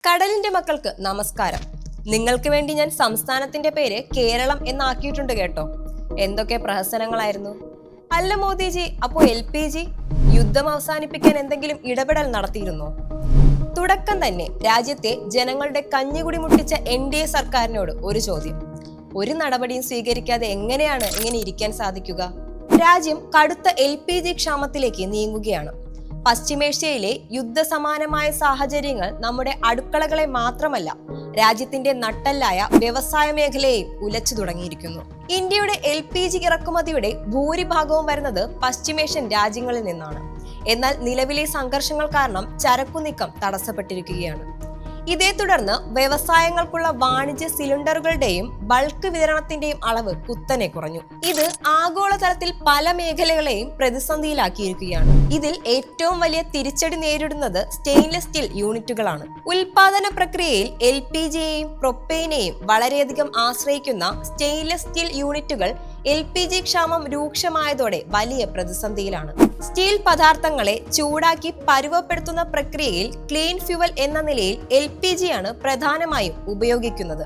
കടലിന്റെ മക്കൾക്ക് നമസ്കാരം. നിങ്ങൾക്ക് വേണ്ടി ഞാൻ സംസ്ഥാനത്തിന്റെ പേര് കേരളം എന്നാക്കിയിട്ടുണ്ട് കേട്ടോ. എന്തൊക്കെ പ്രഹസനങ്ങളായിരുന്നു. അല്ല മോദിജി, അപ്പോ LPG യുദ്ധം അവസാനിപ്പിക്കാൻ എന്തെങ്കിലും ഇടപെടൽ നടത്തിയിരുന്നോ? തുടക്കം തന്നെ രാജ്യത്തെ ജനങ്ങളുടെ കഞ്ഞികുടി മുട്ടിച്ച NDA സർക്കാരിനോട് ഒരു ചോദ്യം. ഒരു നടപടിയും സ്വീകരിക്കാതെ എങ്ങനെയാണ് ഇങ്ങനെ ഇരിക്കാൻ സാധിക്കുക? രാജ്യം കടുത്ത LPG ക്ഷാമത്തിലേക്ക് നീങ്ങുകയാണ്. പശ്ചിമേഷ്യയിലെ യുദ്ധസമാനമായ സാഹചര്യങ്ങൾ നമ്മുടെ അടുക്കളകളെ മാത്രമല്ല, രാജ്യത്തിന്റെ നട്ടെല്ലായ വ്യവസായ മേഖലയെയും ഉലച്ചു തുടങ്ങിയിരിക്കുന്നു. ഇന്ത്യയുടെ LPG ഇറക്കുമതിയുടെ ഭൂരിഭാഗവും വരുന്നത് പശ്ചിമേഷ്യൻ രാജ്യങ്ങളിൽ നിന്നാണ്. എന്നാൽ നിലവിലെ സംഘർഷങ്ങൾ കാരണം ചരക്കുനീക്കം തടസ്സപ്പെട്ടിരിക്കുകയാണ്. ഇതേ തുടർന്ന് വ്യവസായങ്ങൾക്കുള്ള വാണിജ്യ സിലിണ്ടറുകളുടെയും ബൾക്ക് വിതരണത്തിന്റെയും അളവ് കുത്തനെ കുറഞ്ഞു. ഇത് ആഗോളതലത്തിൽ പല മേഖലകളെയും പ്രതിസന്ധിയിലാക്കിയിരിക്കുകയാണ്. ഇതിൽ ഏറ്റവും വലിയ തിരിച്ചടി നേരിടുന്നത് സ്റ്റെയിൻലെസ് സ്റ്റീൽ യൂണിറ്റുകളാണ്. ഉൽപാദന പ്രക്രിയയിൽ LPGയെയും പ്രൊപ്പെയിനെയും വളരെയധികം ആശ്രയിക്കുന്ന സ്റ്റെയിൻലെസ് സ്റ്റീൽ യൂണിറ്റുകൾ LPG ക്ഷാമം രൂക്ഷമായതോടെ വലിയ പ്രതിസന്ധിയിലാണ്. സ്റ്റീൽ പദാർത്ഥങ്ങളെ ചൂടാക്കി പരുവപ്പെടുത്തുന്ന പ്രക്രിയയിൽ ക്ലീൻ ഫ്യൂവൽ എന്ന നിലയിൽ LPGയാണ് പ്രധാനമായും ഉപയോഗിക്കുന്നത്.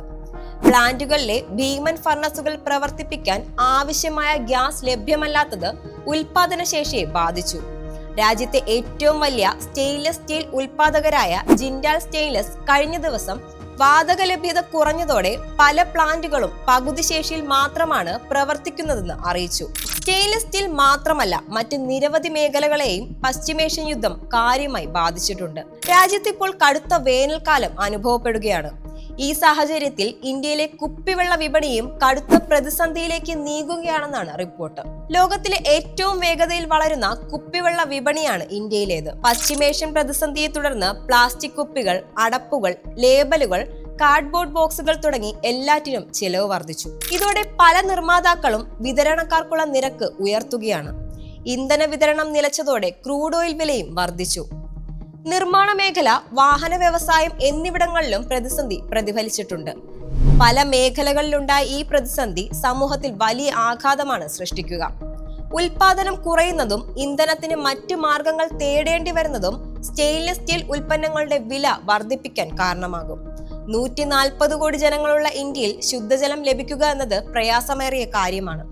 പ്ലാന്റുകളിലെ ഭീമൻ ഫർണസുകൾ പ്രവർത്തിപ്പിക്കാൻ ആവശ്യമായ ഗ്യാസ് ലഭ്യമല്ലാത്തത് ഉൽപാദനശേഷിയെ ബാധിച്ചു. രാജ്യത്തെ ഏറ്റവും വലിയ സ്റ്റെയിൻലെസ് സ്റ്റീൽ ഉൽപാദകരായ ജിൻഡാൽ സ്റ്റെയിൻലെസ് കഴിഞ്ഞ ദിവസം വാതക ലഭ്യത കുറഞ്ഞതോടെ പല പ്ലാന്റുകളും പകുതി ശേഷിയിൽ മാത്രമാണ് പ്രവർത്തിക്കുന്നതെന്ന് അറിയിച്ചു. സ്റ്റെയിൻലെസ് സ്റ്റീൽ മാത്രമല്ല, മറ്റ് നിരവധി മേഖലകളെയും പശ്ചിമേഷ്യൻ യുദ്ധം കാര്യമായി ബാധിച്ചിട്ടുണ്ട്. രാജ്യത്ത് ഇപ്പോൾ കടുത്ത വേനൽക്കാലം അനുഭവപ്പെടുകയാണ്. ഈ സാഹചര്യത്തിൽ ഇന്ത്യയിലെ കുപ്പിവെള്ള വിപണിയും കടുത്ത പ്രതിസന്ധിയിലേക്ക് നീങ്ങുകയാണെന്നാണ് റിപ്പോർട്ട്. ലോകത്തിലെ ഏറ്റവും വേഗതയിൽ വളരുന്ന കുപ്പിവെള്ള വിപണിയാണ് ഇന്ത്യയിലേത്. പശ്ചിമേഷ്യൻ പ്രതിസന്ധിയെ തുടർന്ന് പ്ലാസ്റ്റിക് കുപ്പികൾ, അടപ്പുകൾ, ലേബലുകൾ, കാർഡ്ബോർഡ് ബോക്സുകൾ തുടങ്ങി എല്ലാറ്റിനും ചിലവ് വർദ്ധിച്ചു. ഇതോടെ പല നിർമ്മാതാക്കളും വിതരണക്കാർക്കുള്ള നിരക്ക് ഉയർത്തുകയാണ്. ഇന്ധന വിതരണം നിലച്ചതോടെ ക്രൂഡ് ഓയിൽ വിലയും വർദ്ധിച്ചു. നിർമ്മാണ മേഖല, വാഹന വ്യവസായം എന്നിവിടങ്ങളിലും പ്രതിസന്ധി പ്രതിഫലിച്ചിട്ടുണ്ട്. പല മേഖലകളിലുണ്ടായ ഈ പ്രതിസന്ധി സമൂഹത്തിൽ വലിയ ആഘാതമാണ് സൃഷ്ടിക്കുക. ഉൽപാദനം കുറയുന്നതും ഇന്ധനത്തിന് മറ്റു മാർഗങ്ങൾ തേടേണ്ടി വരുന്നതും സ്റ്റെയിൻലെസ് സ്റ്റീൽ ഉൽപ്പന്നങ്ങളുടെ വില വർദ്ധിപ്പിക്കാൻ കാരണമാകും. 140 കോടി ജനങ്ങളുള്ള ഇന്ത്യയിൽ ശുദ്ധജലം ലഭിക്കുക എന്നത് പ്രയാസമേറിയ കാര്യമാണ്.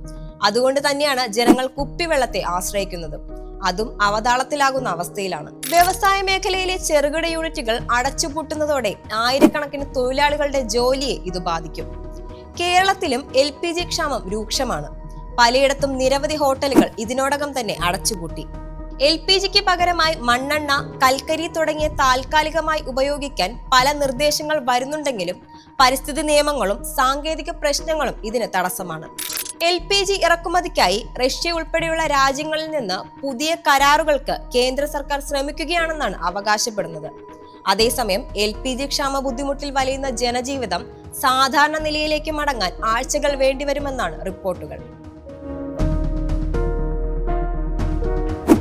അതുകൊണ്ട് തന്നെയാണ് ജനങ്ങൾ കുപ്പിവെള്ളത്തെ ആശ്രയിക്കുന്നത്. അതും അവതാളത്തിലാകുന്ന അവസ്ഥയിലാണ്. വ്യവസായ മേഖലയിലെ ചെറുകിട യൂണിറ്റുകൾ അടച്ചുപൂട്ടുന്നതോടെ ആയിരക്കണക്കിന് തൊഴിലാളികളുടെ ജോലിയെ ഇത് ബാധിക്കും. കേരളത്തിലും LPG ക്ഷാമം രൂക്ഷമാണ്. പലയിടത്തും നിരവധി ഹോട്ടലുകൾ ഇതിനോടകം തന്നെ അടച്ചുപൂട്ടി. LPGക്ക് പകരമായി മണ്ണെണ്ണ, കൽക്കരി തുടങ്ങിയ താൽക്കാലികമായി ഉപയോഗിക്കാൻ പല നിർദ്ദേശങ്ങൾ വരുന്നുണ്ടെങ്കിലും പരിസ്ഥിതി നിയമങ്ങളും സാങ്കേതിക പ്രശ്നങ്ങളും ഇതിന് തടസ്സമാണ്. LPG ഇറക്കുമതിക്കായി റഷ്യ ഉൾപ്പെടെയുള്ള രാജ്യങ്ങളിൽ നിന്ന് പുതിയ കരാറുകൾക്ക് കേന്ദ്ര സർക്കാർ ശ്രമിക്കുകയാണെന്നാണ് അവകാശപ്പെടുന്നത്. അതേസമയം LPG ക്ഷാമ ബുദ്ധിമുട്ടിൽ വലയുന്ന ജനജീവിതം സാധാരണ നിലയിലേക്ക് മടങ്ങാൻ ആഴ്ചകൾ വേണ്ടിവരുമെന്നാണ് റിപ്പോർട്ടുകൾ.